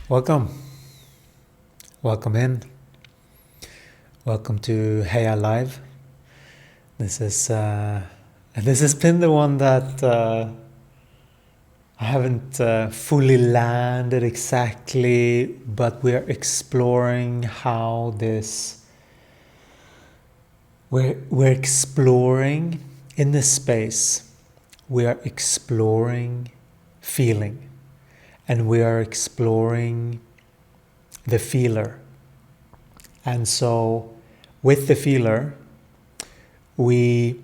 Welcome. Welcome in. Welcome to HEIA Live. This has been the one that I haven't fully landed exactly, but we are exploring how this. We're exploring in this space. We are exploring feeling. And we are exploring the feeler. And so with the feeler, we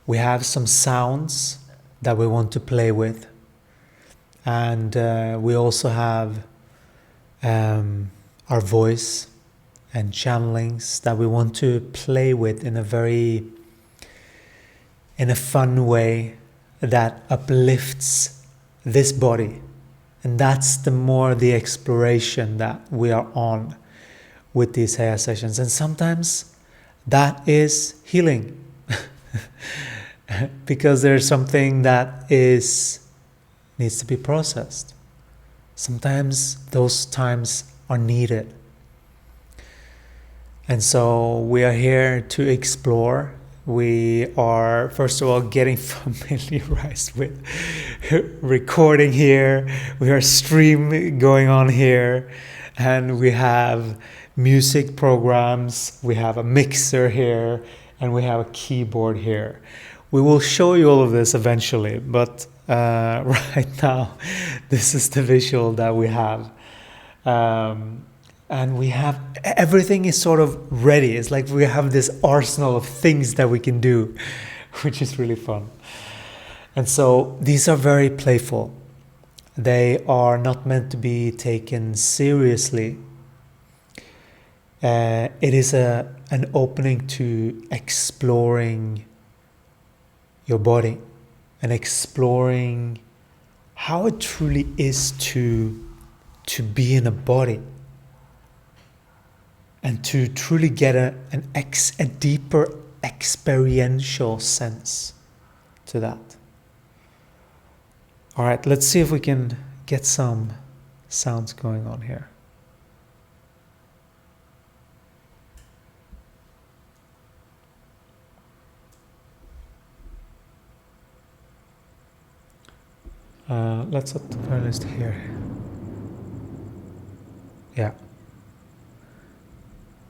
have some sounds that we want to play with. And we also have our voice and channelings that we want to play with in a fun way that uplifts this body. And that's the exploration that we are on with these HEIA sessions. And sometimes that is healing. Because there's something that needs to be processed. Sometimes those times are needed. And so we are here to explore. We are, first of all, getting familiarized with recording here. We are stream going on here. And we have music programs. We have a mixer here. And we have a keyboard here. We will show you all of this eventually. But right now, this is the visual that we have. And we have, everything is sort of ready. It's like we have this arsenal of things that we can do, which is really fun. And so these are very playful. They are not meant to be taken seriously. It is an opening to exploring your body and exploring how it truly is to be in a body. And to truly get a deeper experiential sense to that. All right, let's see if we can get some sounds going on here. Let's at the very least here. Yeah.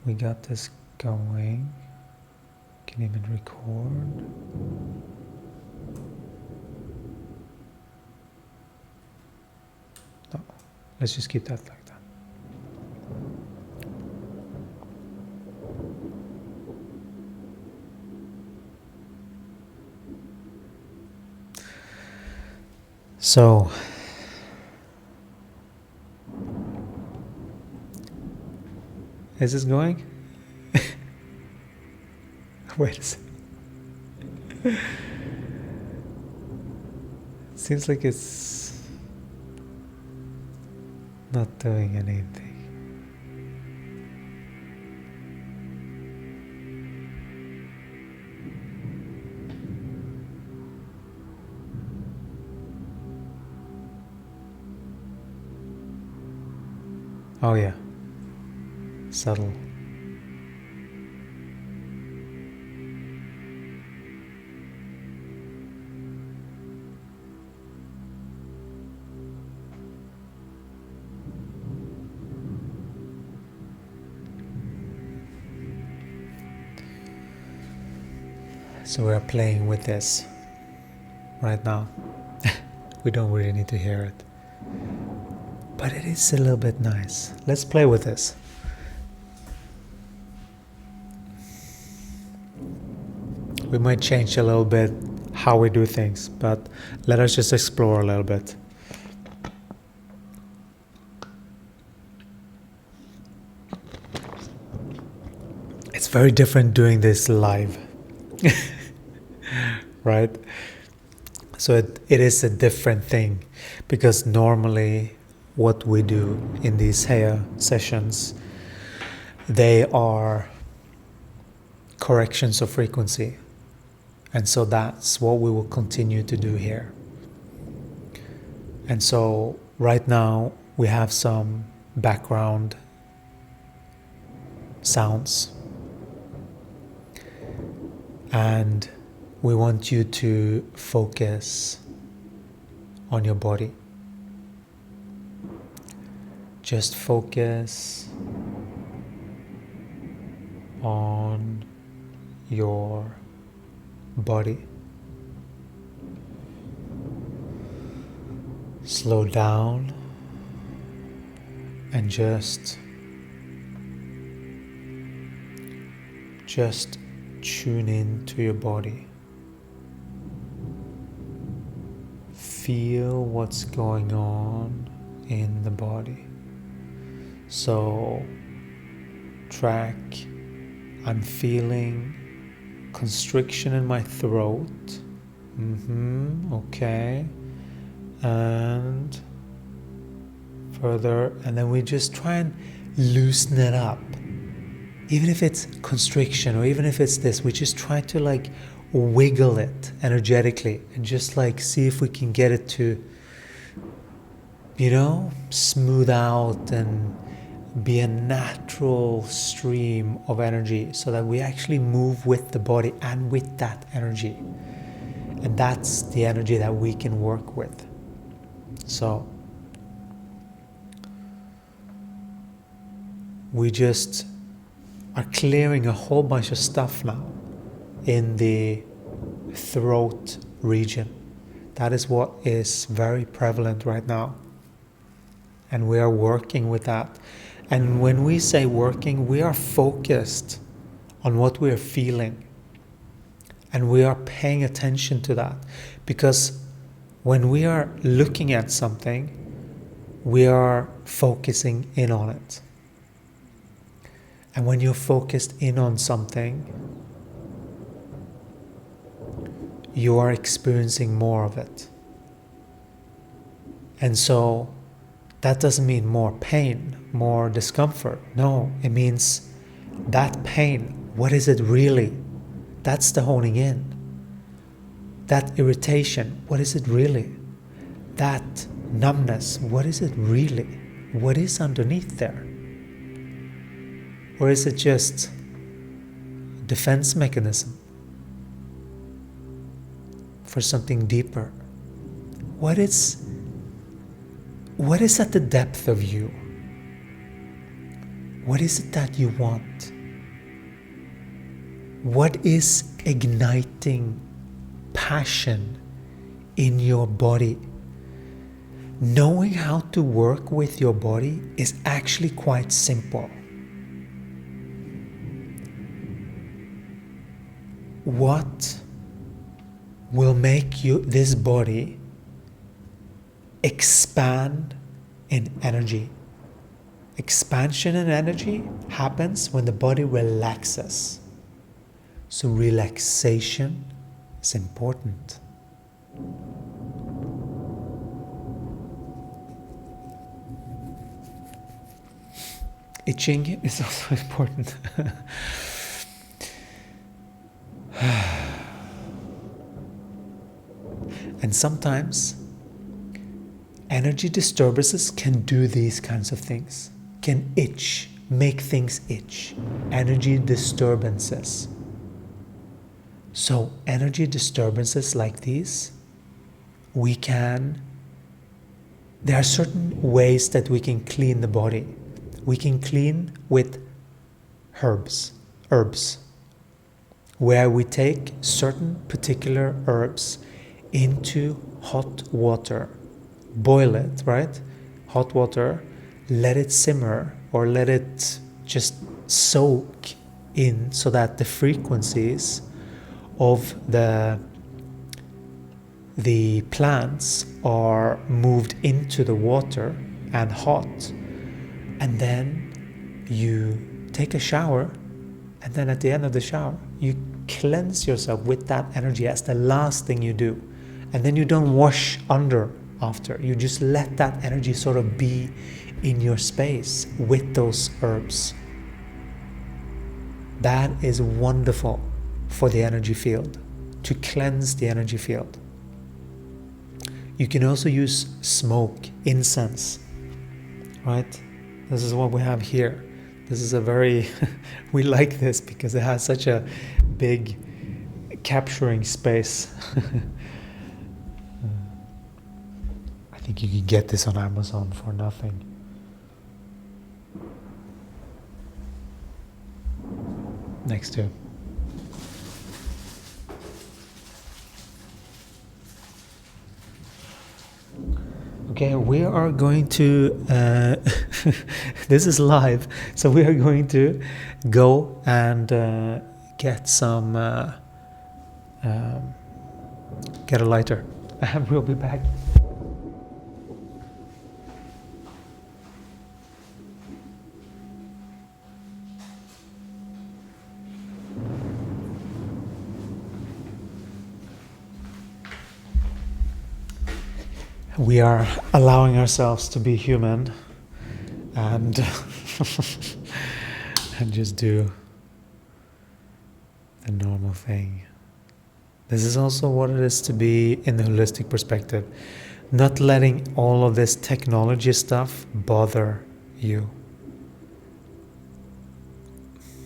We got this going. Can even record. No, let's just keep that like that. So, is this going? Wait a second. Seems like it's not doing anything. Oh yeah. Subtle. So we're playing with this right now. We don't really need to hear it. But it is a little bit nice. Let's play with this. We might change a little bit how we do things, but let us just explore a little bit. It's very different doing this live. Right? So it is a different thing, because normally what we do in these HEIA sessions, they are corrections of frequency. And so that's what we will continue to do here. And so right now we have some background sounds, and we want you to focus on your body. Just focus on your body. Slow down and just tune in to your body. Feel what's going on in the body. So track, I'm feeling constriction in my throat. Okay. And further, and then we just try and loosen it up. Even if it's constriction or even if it's this, we just try to like wiggle it energetically and just like see if we can get it to, smooth out and be a natural stream of energy, so that we actually move with the body and with that energy. And that's the energy that we can work with. So we just are clearing a whole bunch of stuff now in the throat region. That is what is very prevalent right now. And we are working with that. And when we say working, we are focused on what we are feeling. And we are paying attention to that. Because when we are looking at something, we are focusing in on it. And when you're focused in on something, you are experiencing more of it. And so that doesn't mean more pain, more discomfort. No, it means that pain, what is it really? That's the honing in. That irritation, what is it really? That numbness, what is it really? What is underneath there? Or is it just a defense mechanism for something deeper? What is at the depth of you? What is it that you want? What is igniting passion in your body? Knowing how to work with your body is actually quite simple. What will make this body expand in energy? Expansion in energy happens when the body relaxes. So relaxation is important. Itching is also important. And sometimes energy disturbances can do these kinds of things, can itch, make things itch. Energy disturbances. So energy disturbances like these, there are certain ways that we can clean the body. We can clean with herbs, where we take certain particular herbs into hot water, boil it, right? Hot water, let it simmer or let it just soak in so that the frequencies of the plants are moved into the water and hot. And then you take a shower, and then at the end of the shower, you cleanse yourself with that energy as the last thing you do. And then you don't wash under after. You just let that energy sort of be in your space with those herbs. That is wonderful for the energy field, to cleanse the energy field. You can also use smoke, incense, right? This is what we have here. This is a very, we like this because it has such a big capturing space. I think you can get this on Amazon for nothing. Next to. Okay, we are going to, this is live, so we are going to go and get some, get a lighter, and we'll be back. We are allowing ourselves to be human and and just do the normal thing. This is also what it is to be in the holistic perspective, not letting all of this technology stuff bother you.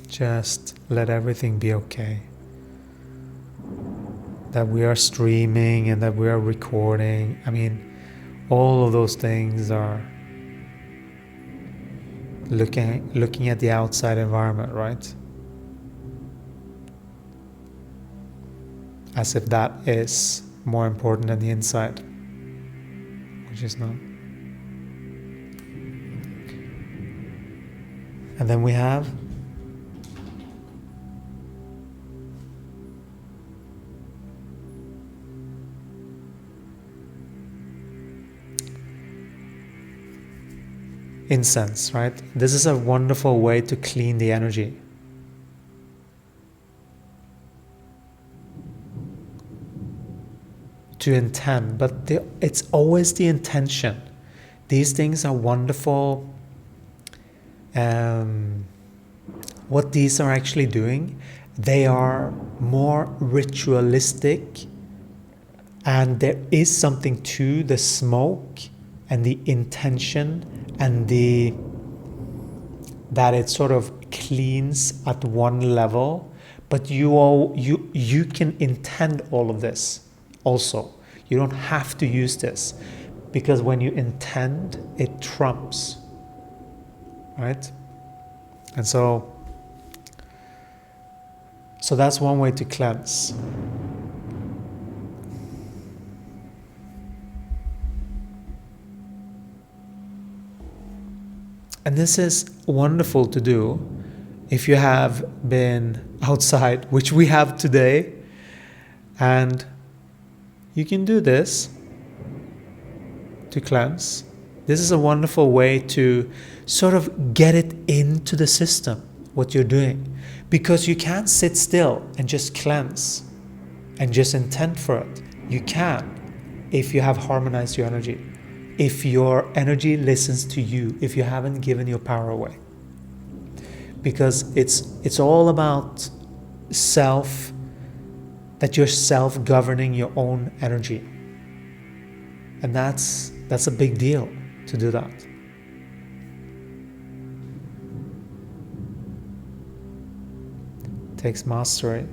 Just let everything be okay. That we are streaming and that we are recording. I mean, all of those things are looking at the outside environment, right? As if that is more important than the inside, which is not. And then we have incense, right? This is a wonderful way to clean the energy. To intend, but it's always the intention. These things are wonderful. What these are actually doing, they are more ritualistic, and there is something to the smoke and the intention and that it sort of cleans at one level, but you can intend all of this also. You don't have to use this, because when you intend, it trumps, right? And so that's one way to cleanse. And this is wonderful to do if you have been outside, which we have today, and you can do this to cleanse. This is a wonderful way to sort of get it into the system, what you're doing, because you can't sit still and just cleanse and just intend for it. You can if you have harmonized your energy. If your energy listens to you, if you haven't given your power away. Because it's all about self, that you're self-governing your own energy. And that's a big deal to do that. It takes mastery.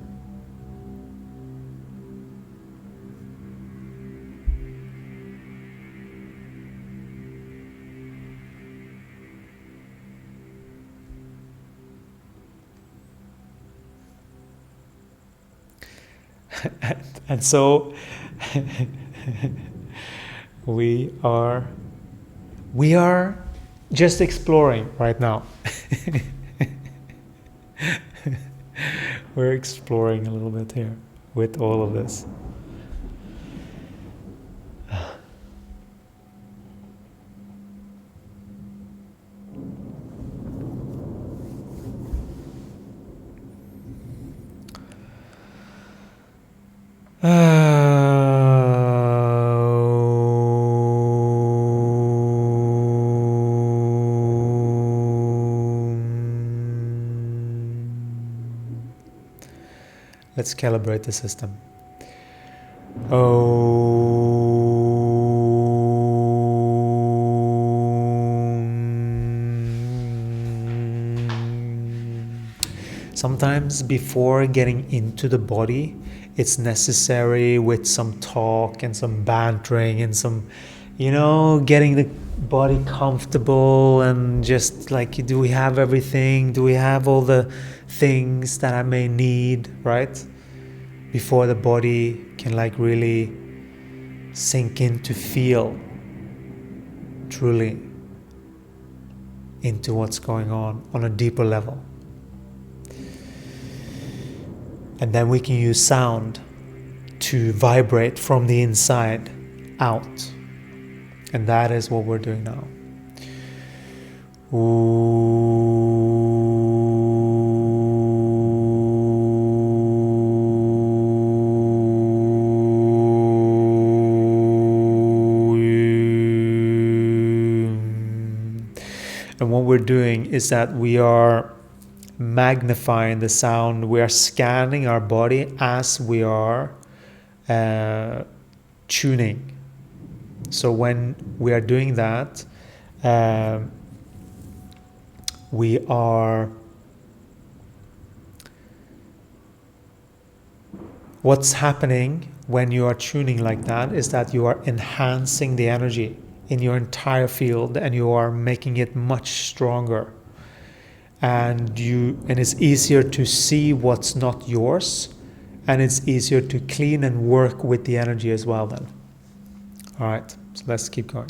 And so we are just exploring right now. We're exploring a little bit here with all of this. Let's calibrate the system. Om. sometimes before getting into the body, it's necessary with some talk and some bantering and some, getting the body comfortable and just like, do we have everything? Do we have all the things that I may need, right? Before the body can like really sink in to feel truly into what's going on a deeper level. And then we can use sound to vibrate from the inside out. And that is what we're doing now. And what we're doing is that we are magnifying the sound. We are scanning our body as we are tuning. So when we are doing that, what's happening when you are tuning like that is that you are enhancing the energy in your entire field, and you are making it much stronger. And it's easier to see what's not yours, and it's easier to clean and work with the energy as well then. All right, so let's keep going.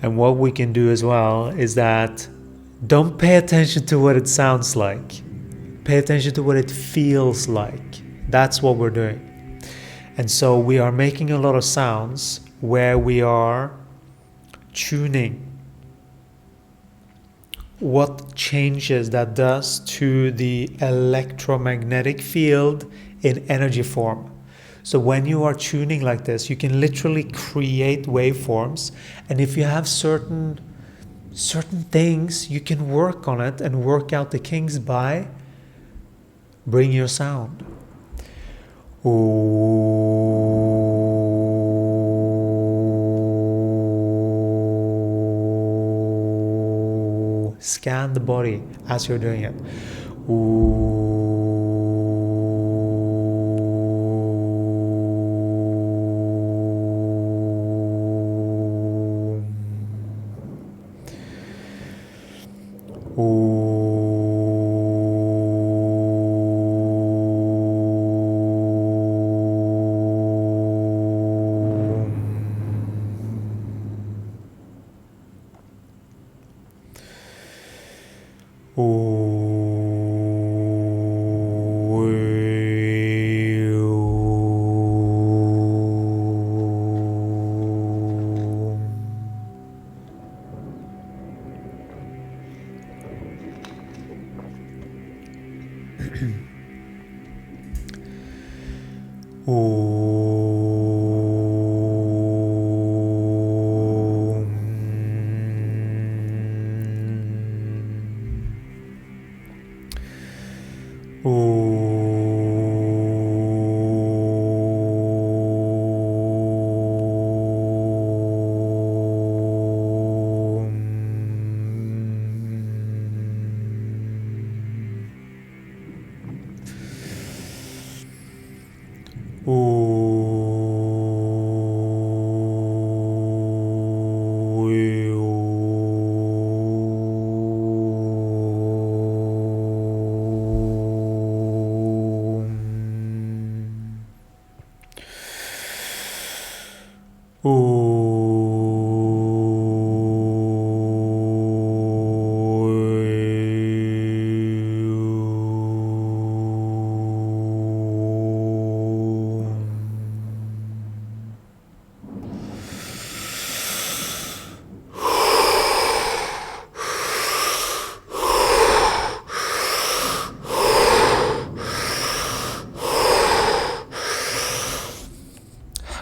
And what we can do as well is that don't pay attention to what it sounds like. Pay attention to what it feels like. That's what we're doing. And so we are making a lot of sounds where we are tuning what changes that does to the electromagnetic field in energy form. So when you are tuning like this, you can literally create waveforms, and if you have certain things, you can work on it and work out the kinks by bring your sound. Scan the body as you're doing it.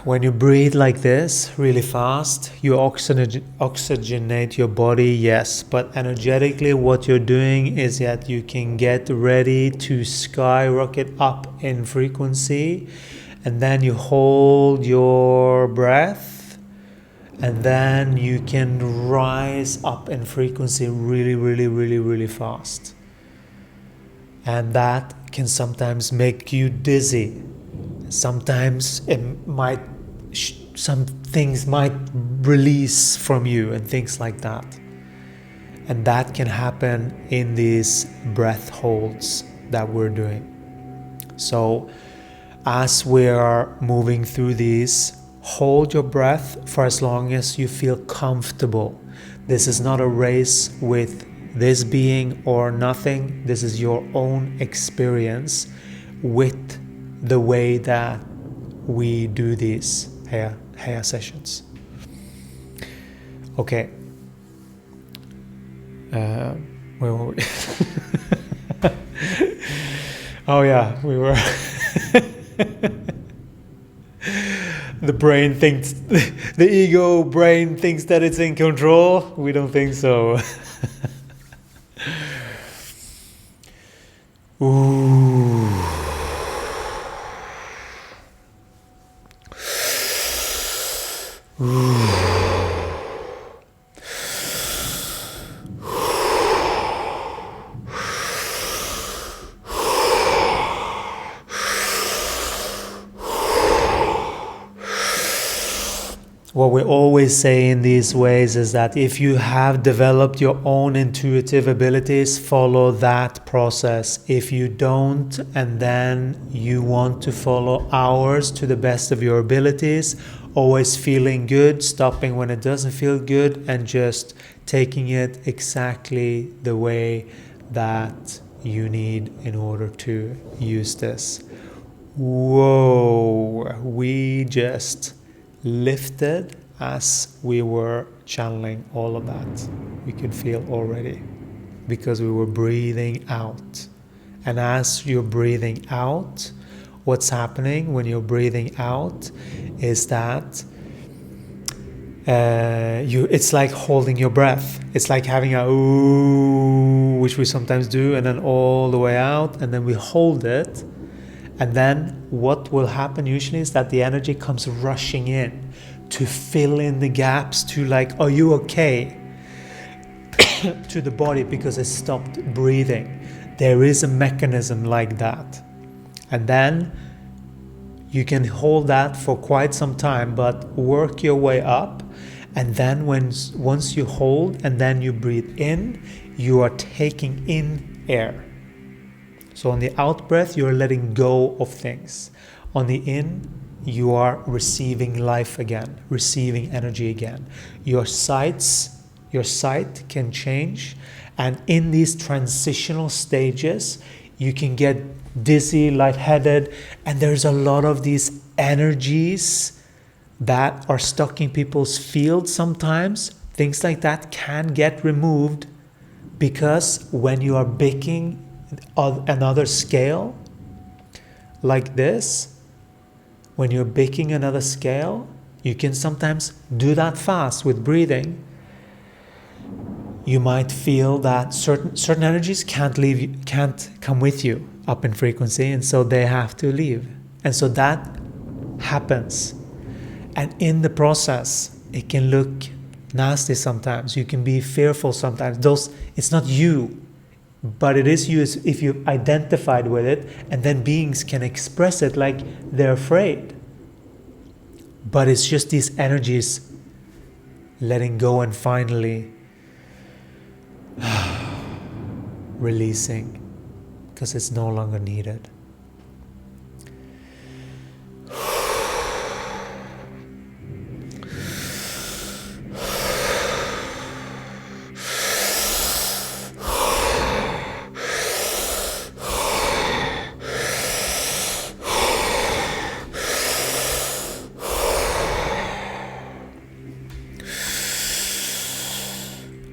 When you breathe like this really fast, you oxygenate your body, yes, but energetically what you're doing is that you can get ready to skyrocket up in frequency, and then you hold your breath, and then you can rise up in frequency really, really, really, really fast. And that can sometimes make you dizzy. Sometimes some things might release from you and things like that. And that can happen in these breath holds that we're doing. So as we are moving through these, hold your breath for as long as you feel comfortable. This is not a race with this being or nothing. This is your own experience with the way that we do these HEIA sessions. Okay. Where were we? Oh yeah, we were. The brain thinks, the ego brain thinks that it's in control. We don't think so. Ooh. What we always say in these ways is that if you have developed your own intuitive abilities, follow that process. If you don't, and then you want to follow ours to the best of your abilities, always feeling good, stopping when it doesn't feel good, and just taking it exactly the way that you need in order to use this. Whoa, we just lifted as we were channeling all of that. We could feel already because we were breathing out. And as you're breathing out, what's happening when you're breathing out is that it's like holding your breath. It's like having a ooh, which we sometimes do, and then all the way out, and then we hold it. And then what will happen usually is that the energy comes rushing in to fill in the gaps, to like, are you okay? To the body, because it stopped breathing. There is a mechanism like that. And then you can hold that for quite some time, but work your way up. And then once you hold and then you breathe in, you are taking in air. So on the out breath, you're letting go of things. On the in, you are receiving life again, receiving energy again. Your sight can change. And in these transitional stages, you can get dizzy, lightheaded, and there's a lot of these energies that are stuck in people's fields sometimes. Things like that can get removed, because when you are baking another scale like this, when you're baking another scale, you can sometimes do that fast with breathing. You might feel that certain energies can't come with you up in frequency, and so they have to leave. And so that happens. And in the process, it can look nasty sometimes. You can be fearful sometimes. It's not you, but it is you if you've identified with it, and then beings can express it like they're afraid. But it's just these energies letting go and finally releasing, because it's no longer needed.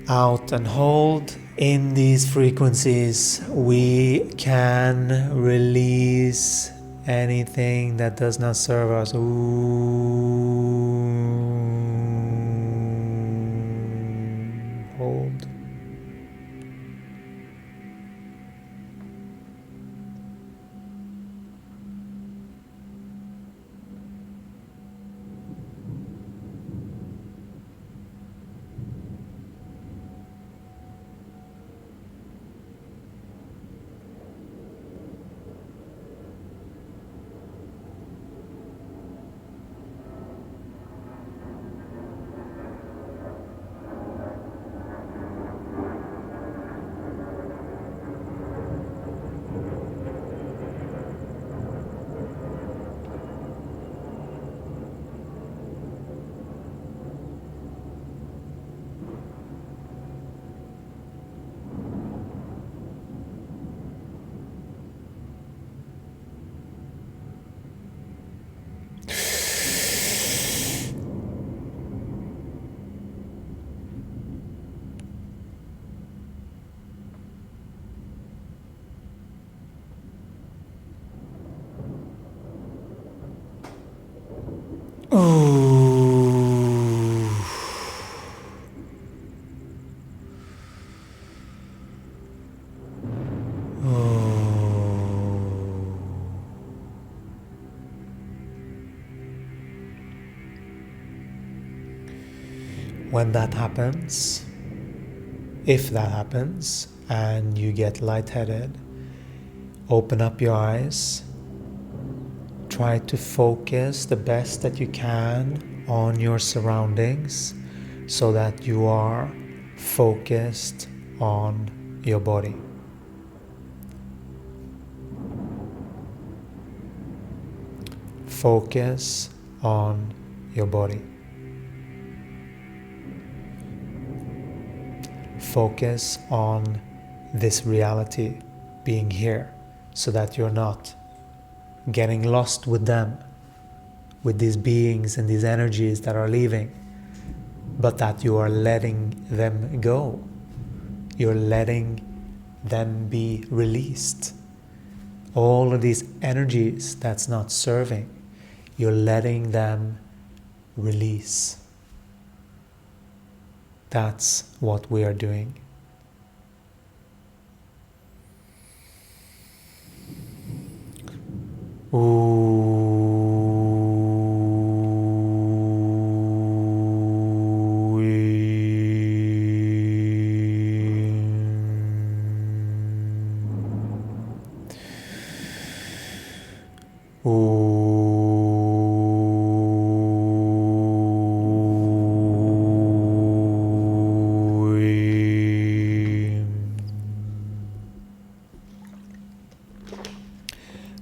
Out and hold. In these frequencies, we can release anything that does not serve us. Hold. When that happens, if that happens, and you get lightheaded, open up your eyes. Try to focus the best that you can on your surroundings so that you are focused on your body. Focus on your body. Focus on this reality being here so that you're not getting lost with them, with these beings and these energies that are leaving, but that you are letting them go. You're letting them be released. All of these energies that's not serving, you're letting them release. That's what we are doing.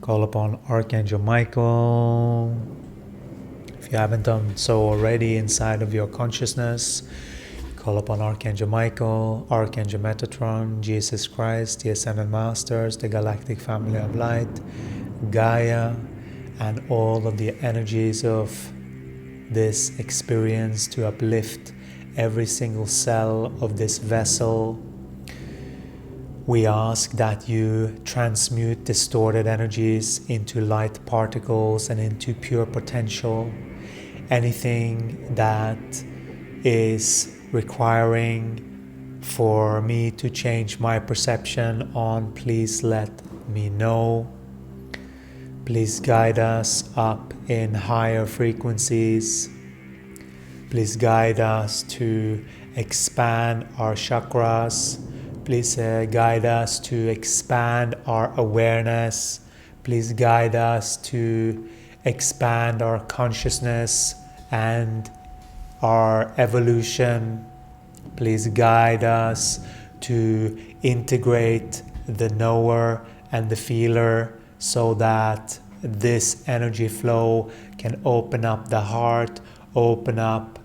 Call upon Archangel Michael. If you haven't done so already inside of your consciousness, call upon Archangel Michael, Archangel Metatron, Jesus Christ, the Ascended Masters, the Galactic Family of Light, Gaia, and all of the energies of this experience to uplift every single cell of this vessel. We ask that you transmute distorted energies into light particles and into pure potential. Anything that is requiring for me to change my perception on, please let me know. Please guide us up in higher frequencies. Please guide us to expand our chakras. Please guide us to expand our awareness. Please guide us to expand our consciousness and our evolution. Please guide us to integrate the knower and the feeler so that this energy flow can open up the heart, open up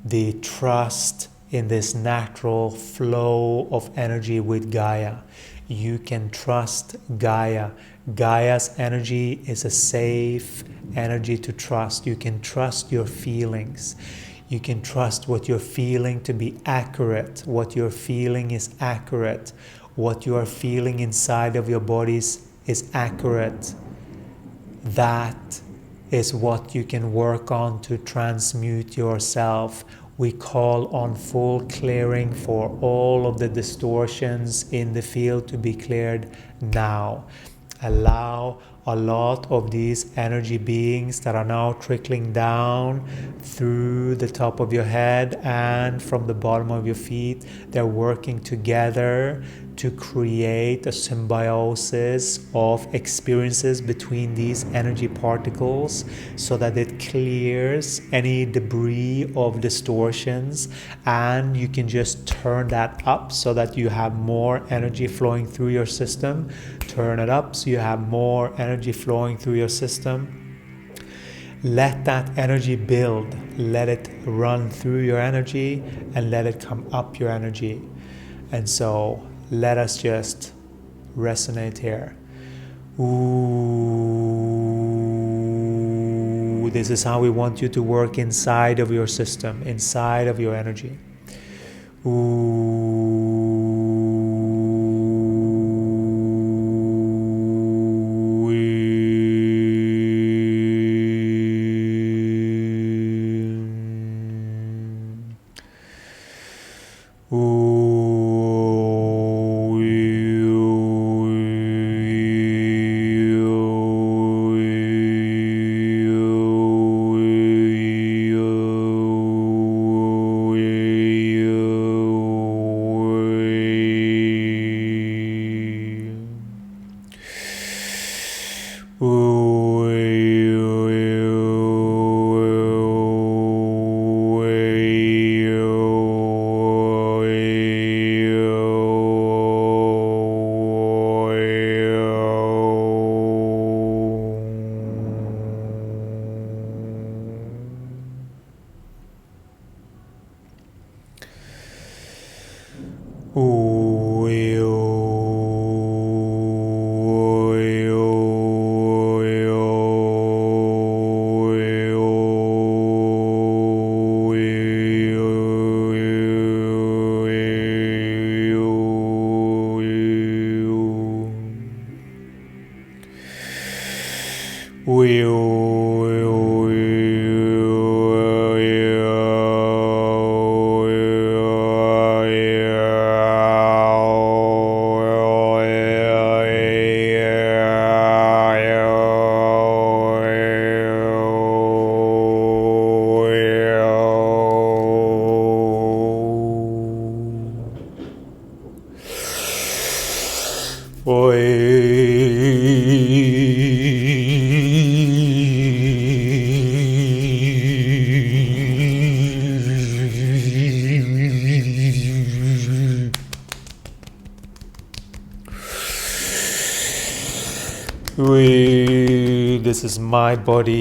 the trust in this natural flow of energy with Gaia. You can trust Gaia. Gaia's energy is a safe energy to trust. You can trust your feelings. You can trust what you're feeling to be accurate. What you're feeling is accurate. What you are feeling inside of your bodies is accurate. That is what you can work on to transmute yourself. We call on full clearing for all of the distortions in the field to be cleared now. Allow a lot of these energy beings that are now trickling down through the top of your head and from the bottom of your feet. They're working together to create a symbiosis of experiences between these energy particles so that it clears any debris of distortions, and you can just turn that up so that you have more energy flowing through your system. Turn it up so you have more energy flowing through your system. Let that energy build. Let it run through your energy and let it come up your energy. And so let us just resonate here. Ooh, this is how we want you to work inside of your system, inside of your energy. This is my body.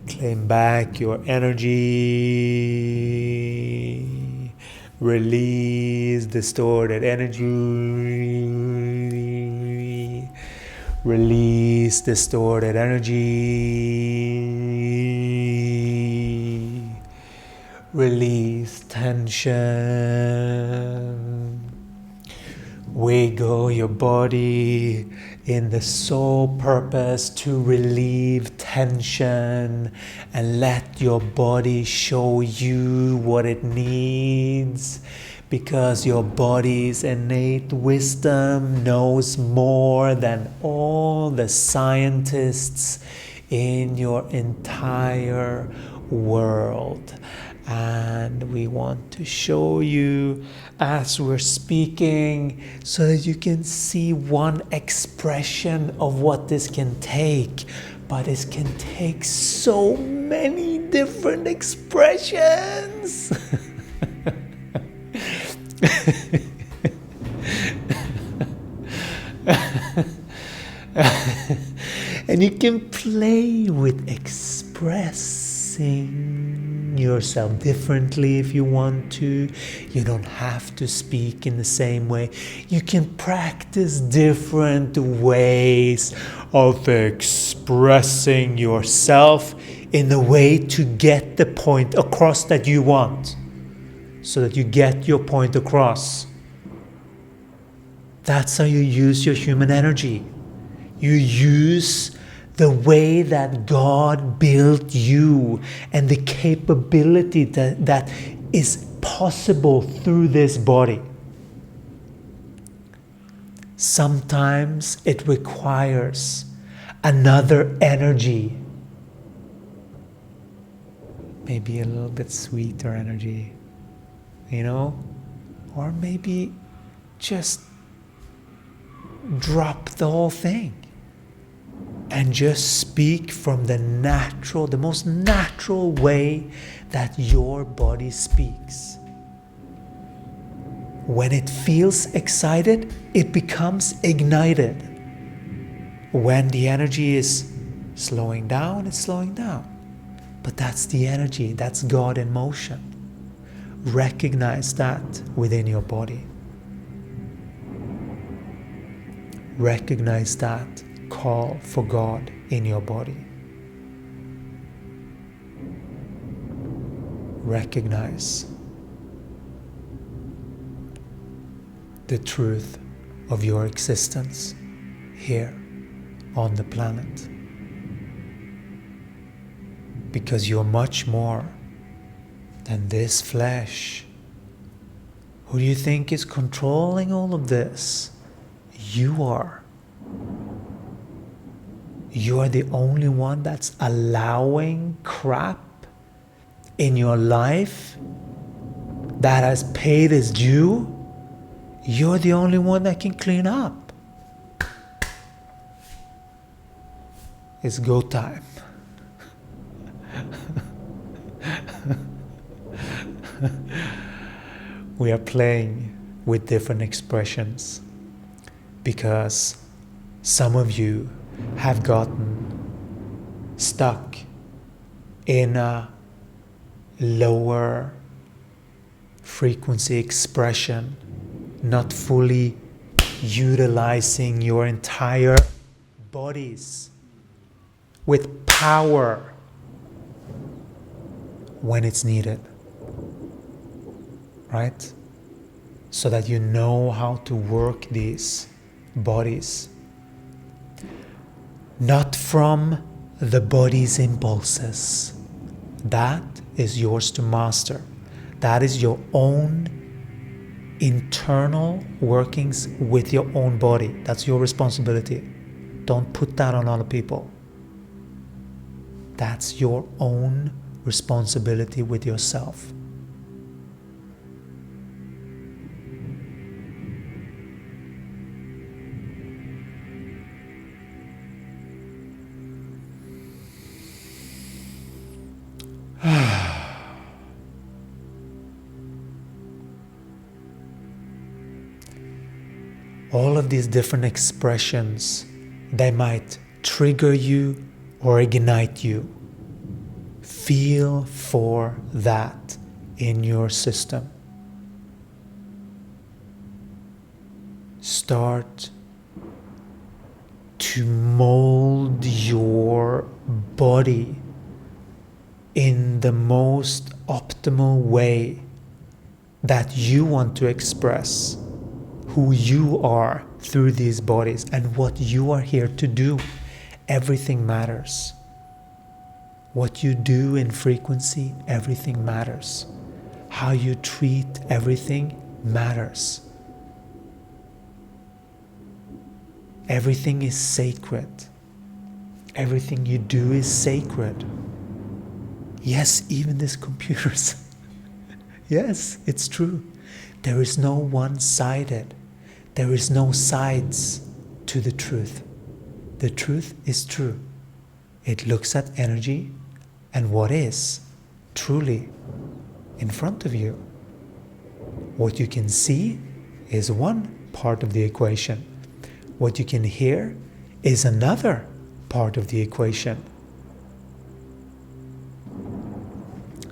Claim back your energy. Release distorted energy. Release distorted energy. Release tension. Wiggle your body in the sole purpose to relieve tension and let your body show you what it needs, because your body's innate wisdom knows more than all the scientists in your entire world. And we want to show you as we're speaking so that you can see one expression of what this can take. But it can take so many different expressions. And you can play with expressing yourself differently if you want to. You don't have to speak in the same way. You can practice different ways of expressing yourself in the way to get the point across that you want. so that you get your point across. That's how you use your human energy. You use the way that God built you and the capability that is possible through this body. Sometimes it requires another energy, maybe a little bit sweeter energy, or maybe just drop the whole thing and just speak from the most natural way that your body speaks. When it feels excited, it becomes ignited. When the energy is slowing down, it's slowing down. But that's the energy, that's God in motion. Recognize that within your body. Recognize that call for God in your body. Recognize the truth of your existence here on the planet. Because you're much more than this flesh. Who do you think is controlling all of this? You are. You are the only one that's allowing crap in your life that has paid its due. You're the only one that can clean up. It's go time. We are playing with different expressions because some of you have gotten stuck in a lower frequency expression, not fully utilizing your entire bodies with power when it's needed, right? So that you know how to work these bodies, not from the body's impulses. That is yours to master. That is your own internal workings with your own body. That's your responsibility. Don't put that on other people. That's your own responsibility with yourself. All of these different expressions, they might trigger you or ignite you. Feel for that in your system. Start to mold your body in the most optimal way that you want to express who you are through these bodies and what you are here to do. Everything matters. What you do in frequency, everything matters. How you treat everything matters. Everything is sacred. Everything you do is sacred. Yes, even these computers. Yes, it's true. There is no one-sided. There is no sides to the truth. The truth is true. It looks at energy and what is truly in front of you. What you can see is one part of the equation. What you can hear is another part of the equation.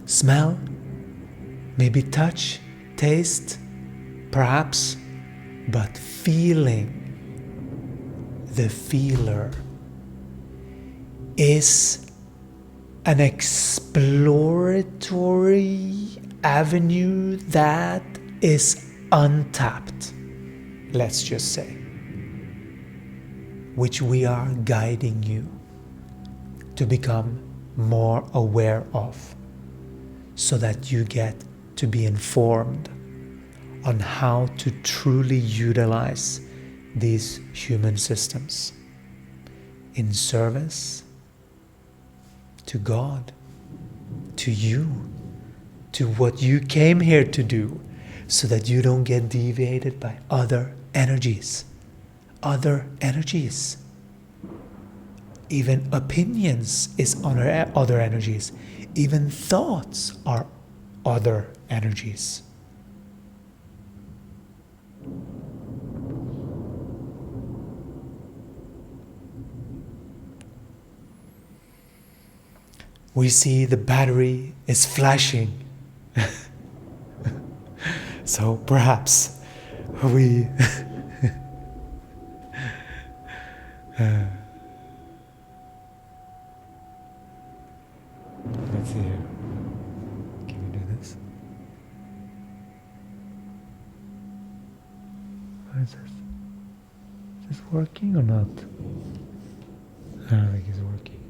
Smell, maybe touch, taste, perhaps, but feeling, the feeler, is an exploratory avenue that is untapped, let's just say, which we are guiding you to become more aware of, so that you get to be informed on how to truly utilize these human systems in service to God, to you, to what you came here to do, so that you don't get deviated by other energies. Other energies. Even opinions is other energies. Even thoughts are other energies. We see the battery is flashing. So perhaps we let's see here. Can we do this? What is this? Is this working or not? I don't think it's working.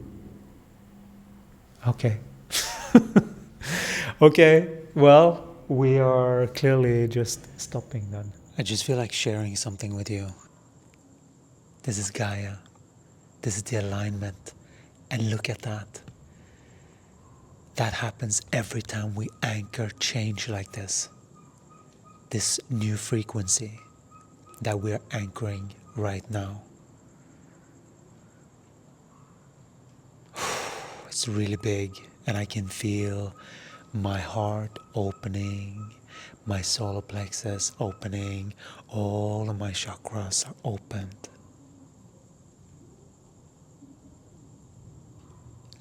Okay. Okay, well, we are clearly just stopping then. I just feel like sharing something with you. This is Gaia. This is the alignment. And look at that. That happens every time we anchor change like this. This new frequency that we're anchoring right now. It's really big, and I can feel my heart opening, my solar plexus opening, all of my chakras are opened.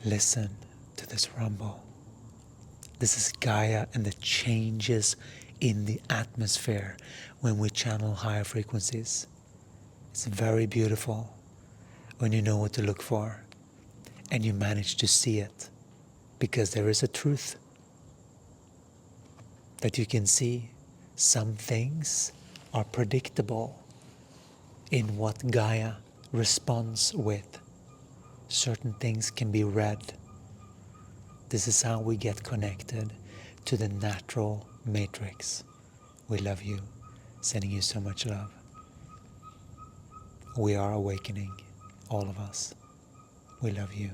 Listen to this rumble. This is Gaia and the changes in the atmosphere when we channel higher frequencies. It's very beautiful when you know what to look for and you manage to see it, because there is a truth that you can see. Some things are predictable in what Gaia responds with. Certain things can be read. This is how we get connected to the natural matrix. We love you, sending you so much love. We are awakening, all of us. We love you.